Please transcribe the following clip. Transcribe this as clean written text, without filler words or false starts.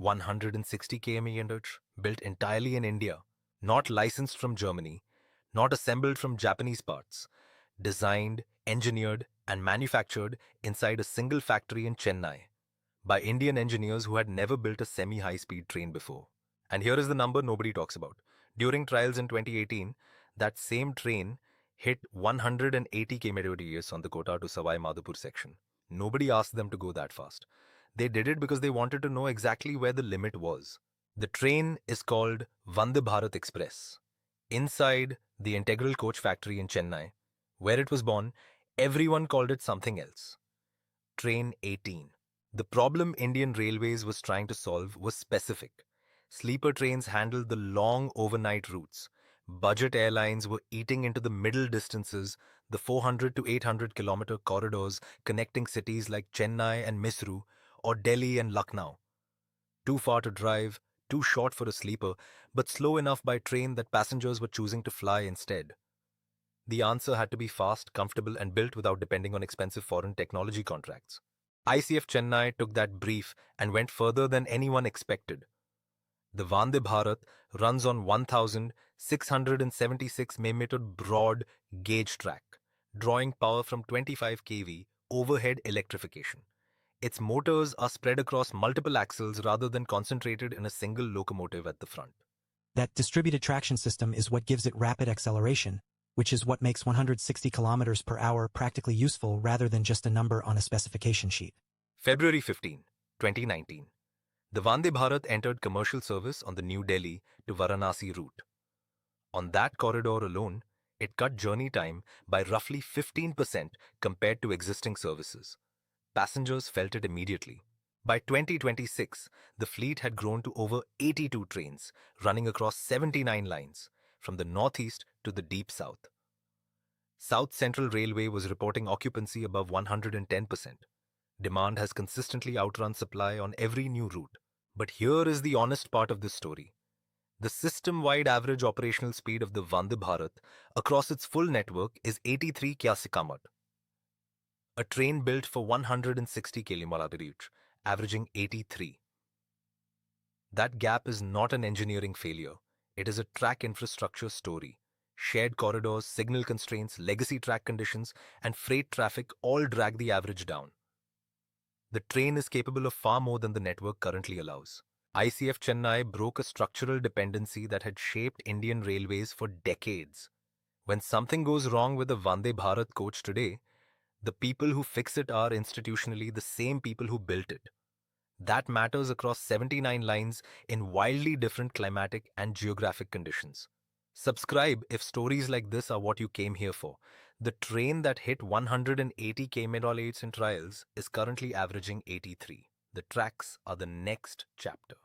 160 km built entirely in India, not licensed from Germany, not assembled from Japanese parts, designed, engineered, and manufactured inside a single factory in Chennai by Indian engineers who had never built a semi-high-speed train before. And here is the number nobody talks about. During trials in 2018, that same train hit 180 km/h on the Kota to Savai Madhopur section. Nobody asked them to go that fast. They did it because they wanted to know exactly where the limit was. The train is called Vande Bharat Express. Inside the integral coach factory in Chennai, where it was born, everyone called it something else. Train 18. The problem Indian Railways was trying to solve was specific. Sleeper trains handled the long overnight routes. Budget airlines were eating into the middle distances, the 400 to 800 kilometer corridors connecting cities like Chennai and Mysuru or Delhi and Lucknow. Too far to drive, too short for a sleeper, but slow enough by train that passengers were choosing to fly instead. The answer had to be fast, comfortable, and built without depending on expensive foreign technology contracts. ICF Chennai took that brief and went further than anyone expected. The Vande Bharat runs on 1,676 mm broad gauge track, drawing power from 25 kV overhead electrification. Its motors are spread across multiple axles rather than concentrated in a single locomotive at the front. That distributed traction system is what gives it rapid acceleration, which is what makes 160 kilometers per hour practically useful rather than just a number on a specification sheet. February 15, 2019. The Vande Bharat entered commercial service on the New Delhi to Varanasi route. On that corridor alone, it cut journey time by roughly 15% compared to existing services. Passengers felt it immediately. By 2026, the fleet had grown to over 82 trains, running across 79 lines, from the northeast to the deep south. South Central Railway was reporting occupancy above 110%. Demand has consistently outrun supply on every new route. But here is the honest part of this story. The system-wide average operational speed of the Vande Bharat across its full network is 83 km/h. A train built for 160 km/h, averaging 83. That gap is not an engineering failure. It is a track infrastructure story. Shared corridors, signal constraints, legacy track conditions, and freight traffic all drag the average down. The train is capable of far more than the network currently allows. ICF Chennai broke a structural dependency that had shaped Indian Railways for decades. When something goes wrong with the Vande Bharat coach today, the people who fix it are institutionally the same people who built it. That matters across 79 lines in wildly different climatic and geographic conditions. Subscribe if stories like this are what you came here for. The train that hit 180 km/h in trials is currently averaging 83. The tracks are the next chapter.